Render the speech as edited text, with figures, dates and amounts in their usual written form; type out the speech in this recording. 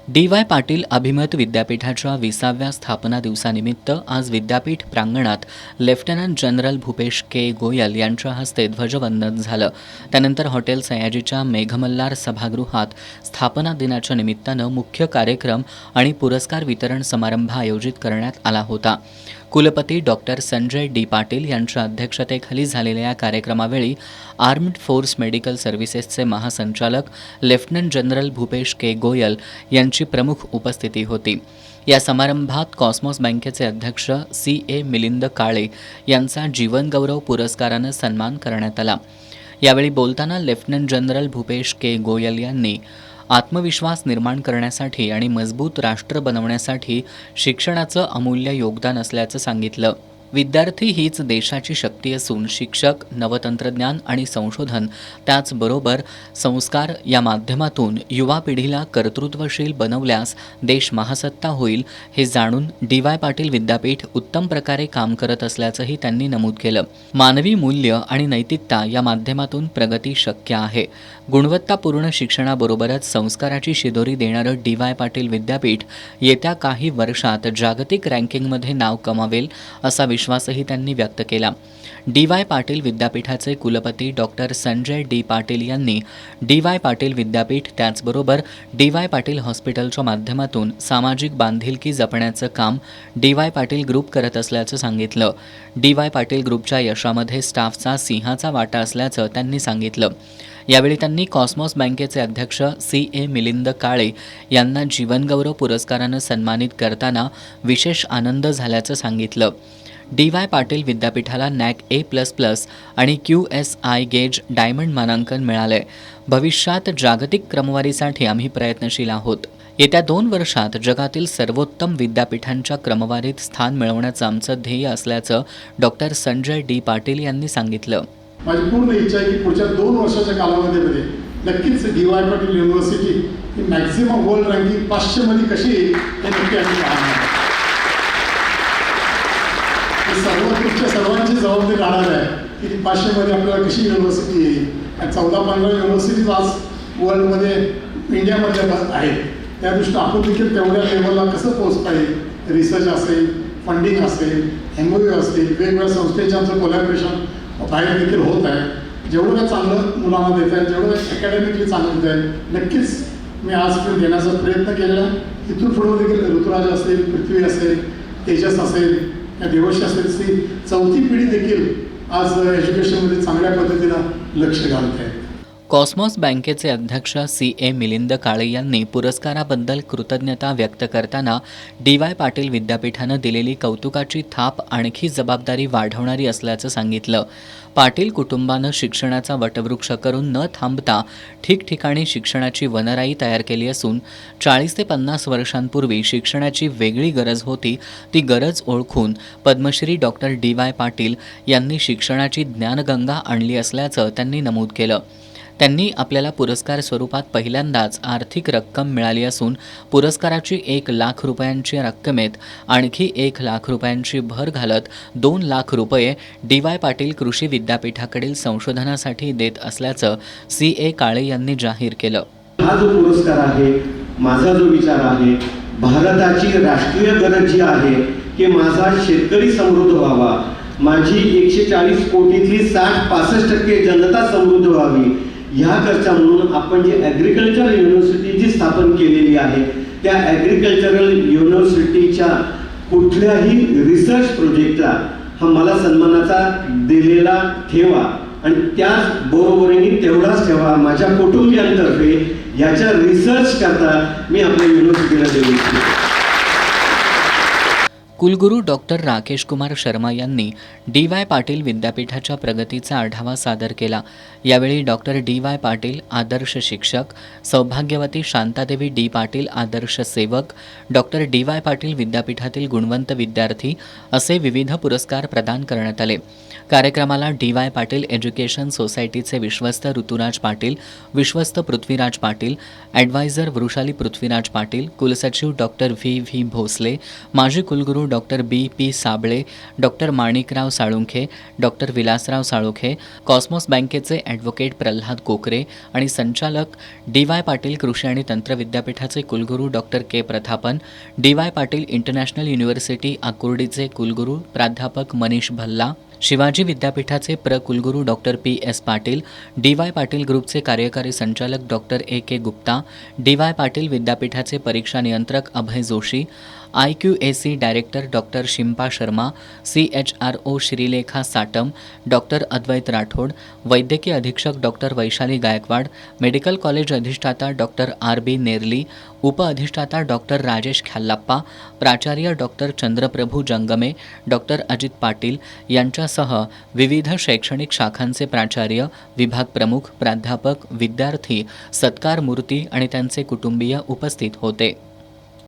DY. Patil अभिमत विद्यापीठाच्या 20व्या स्थापना दिवसानिमित्त आज विद्यापीठ प्रांगणात लेफ्टनंट जनरल भूपेश के. गोयल यांच्या हस्ते ध्वजवंदन झालं. त्यानंतर हॉटेल सयाजीच्या मेघमल्हार सभागृहात स्थापना दिनाच्या निमित्तानं मुख्य कार्यक्रम आणि पुरस्कार वितरण समारंभ आयोजित करण्यात आला होता. कुलपती डॉक्टर संजय डी. पाटील यांच्या अध्यक्षतेखाली झालेल्या या कार्यक्रमावेळी आर्म्ड फोर्स मेडिकल सर्व्हिसेसचे महासंचालक लेफ्टनंट जनरल भूपेश के. गोयल यांची प्रमुख उपस्थिती होती. या समारंभात कॉस्मॉस बँकेचे अध्यक्ष C.A. मिलिंद काळे यांचा जीवनगौरव पुरस्कारानं सन्मान करण्यात आला. यावेळी बोलताना लेफ्टनंट जनरल भूपेश के. गोयल यांनी आत्मविश्वास निर्माण करण्यासाठी आणि मजबूत राष्ट्र बनवण्यासाठी शिक्षणाचं अमूल्य योगदान असल्याचं सांगितलं. विद्यार्थी हीच देशाची शक्ती असून शिक्षक, नवतंत्रज्ञान आणि संशोधन त्याचबरोबर संस्कार या माध्यमातून युवा पिढीला कर्तृत्वशील बनवल्यास देश महासत्ता होईल हे जाणून डी.वाय. पाटील विद्यापीठ उत्तम प्रकारे काम करत असल्याचंही त्यांनी नमूद केलं. मानवी मूल्य आणि नैतिकता या माध्यमातून प्रगती शक्य आहे. गुणवत्तापूर्ण शिक्षणाबरोबरच संस्काराची शिदोरी देणारं डी.वाय. पाटील विद्यापीठ येत्या काही वर्षात जागतिक रँकिंगमध्ये नाव कमावेल असा विश्वासही त्यांनी व्यक्त केला. डी.वाय. पाटील विद्यापीठाचे कुलपती डॉक्टर संजय डी. पाटील यांनी डी.वाय. पाटील विद्यापीठ त्याचबरोबर डी.वाय. पाटील हॉस्पिटलच्या माध्यमातून सामाजिक बांधिलकी जपण्याचं काम डी.वाय. पाटील ग्रुप करत असल्याचं सांगितलं. डी.वाय. पाटील ग्रुपच्या यशामध्ये स्टाफचा सिंहाचा वाटा असल्याचं त्यांनी सांगितलं. यावेळी त्यांनी कॉस्मॉस बँकेचे अध्यक्ष C.A. मिलिंद काळे यांना जीवनगौरव पुरस्कारानं सन्मानित करताना विशेष आनंद झाल्याचं सांगितलं. डी.वाय. पाटील विद्यापीठाला NAC A++ आणि QSI गेज डायमंड मानांकन मिळालंय. भविष्यात जागतिक क्रमवारीसाठी आम्ही प्रयत्नशील आहोत. येत्या 2 वर्षात जगातील सर्वोत्तम विद्यापीठांच्या क्रमवारीत स्थान मिळवण्याचं आमचं ध्येय असल्याचं डॉक्टर संजय डी. पाटील यांनी सांगितलं. माझी पूर्ण इच्छा आहे की पुढच्या 2 वर्षाच्या कालावधीमध्ये नक्कीच डी.वाय. पाटील युनिव्हर्सिटी ही मॅक्झिमम वर्ल्ड रँकिंग 500 मध्ये कशी येईल हे नक्की आम्ही पाहणार. तुमच्या सर्वांची जबाबदारी राहणार आहे की ती 500 मध्ये आपल्याला कशी युनिव्हर्सिटी येईल. 14-15 युनिव्हर्सिटीज आज वर्ल्डमध्ये इंडियामध्ये आहेत. त्या दृष्टीने आपण देखील तेवढ्या लेवलला कसं पोहोचता येईल. रिसर्च असेल, फंडिंग असेल, MOU असतील, वेगवेगळ्या संस्थेचे आमचं कोलॅबरेशन बाहेर देखील होत आहे. जेवढं काय चांगलं मुलांना देत आहे, जेवढं अकॅडमिकली चांगलं देत आहे, नक्कीच मी आजपर्यंत देण्याचा प्रयत्न केलेला आहे. इथून पुढे देखील ऋतुराज असेल, पृथ्वी असेल, तेजस असेल, या देवशी असेल, ती 4थी पिढी देखील आज एज्युकेशनमध्ये चांगल्या पद्धतीनं लक्ष घालत आहे. कॉस्मॉस बँकेचे अध्यक्ष C.A. मिलिंद काळे यांनी पुरस्काराबद्दल कृतज्ञता व्यक्त करताना डी.वाय. पाटील विद्यापीठानं दिलेली कौतुकाची थाप आणखी जबाबदारी वाढवणारी असल्याचं सांगितलं. पाटील कुटुंबानं शिक्षणाचा वटवृक्ष करून न थांबता ठिकठिकाणी शिक्षणाची वनराई तयार केली असून 40 ते 50 वर्षांपूर्वी शिक्षणाची वेगळी गरज होती. ती गरज ओळखून पद्मश्री डॉक्टर डी.वाय. पाटील यांनी शिक्षणाची ज्ञानगंगा आणली असल्याचं त्यांनी नमूद केलं. त्यांनी आपल्याला पुरस्कार स्वरूपात पहिल्यांदाच आर्थिक रक्कम मिळाली असून पुरस्काराची 1 लाख रुपयांची रक्कमेत आणखी 1 लाख रुपयांची भर घालत 2 लाख रुपये डी.वाय. पाटील कृषी विद्यापीठाकडील संशोधनासाठी देत असल्याचं C.A. काळे यांनी जाहीर केलं. हा जो पुरस्कार आहे, माझा जो विचार आहे, भारताची राष्ट्रीय गरज जी आहे की माझा शेतकरी समृद्ध व्हावा, माझी 140 कोटीतली 60-65% जनता समृद्ध व्हावी, ह्याकरता म्हणून आपण जी ॲग्रिकल्चरल युनिव्हर्सिटी जी स्थापन केलेली आहे, त्या ॲग्रिकल्चरल युनिव्हर्सिटीच्या कुठल्याही रिसर्च प्रोजेक्टला हा मला सन्मानाचा दिलेला ठेवा आणि त्याच बरोबरीने तेवढाच ठेवा माझ्या कुटुंबियांतर्फे याच्या रिसर्च करता मी आपल्या युनिव्हर्सिटीला देऊ इच्छितो. कुलगुरू डॉक्टर राकेश कुमार शर्मा यांनी डी.वाय. पाटील विद्यापीठाच्या प्रगतीचा आढावा सादर केला. यावेळी डॉक्टर डी.वाय. पाटील आदर्श शिक्षक, सौभाग्यवती शांतादेवी डी. पाटील आदर्श सेवक, डॉक्टर डी.वाय. पाटील विद्यापीठातील गुणवंत विद्यार्थी असे विविध पुरस्कार प्रदान करण्यात आले. कार्यक्रमाला डी.वाय. पाटील एज्युकेशन सोसायटीचे विश्वस्त ऋतुराज पाटील, विश्वस्त पृथ्वीराज पाटील, ॲडवायझर वृषाली पृथ्वीराज पाटील, कुलसचिव डॉक्टर V.V. भोसले, माजी कुलगुरू doctor B.P. Sable, doctor Manikrao Salunkhe, doctor Vilasrao Salukhe, Cosmos बँकेचे ॲडव्होकेट प्रल्हाद कोकरे आणि संचालक D.Y. पाटील कृषी आणि तंत्र विद्यापीठाचे कुलगुरू डॉक्टर के. Prathapan, D.Y. Patil international university आकुर्डीचे कुलगुरू प्राध्यापक मनीष भल्ला, शिवाजी विद्यापीठाचे कुलगुरू doctor P.S. Patil, D.Y. Patil ग्रुपचे कार्यकारी संचालक doctor A.K. Gupta, D.Y. Patil विद्यापीठाचे परीक्षा नियंत्रक Abhay Joshi, IQAC director doctor Shimpa Sharma, CHRO Shrilekha Satam, doctor Advait Rathod, वैद्यकीय अधीक्षक doctor Vaishali Gaikwad, medical college अधिष्ठाता डॉक्टर R.B. नेरली, उपअधिष्ठाता डॉक्टर राजेश ख्याल्लाप्पा, प्राचार्य डॉक्टर चंद्रप्रभू जंगमे, डॉक्टर अजित पाटील यांच्यासह विविध शैक्षणिक शाखांचे प्राचार्य, विभाग प्रमुख, प्राध्यापक, विद्यार्थी, सत्कार मूर्ती आणि त्यांचे कुटुंबीय उपस्थित होते.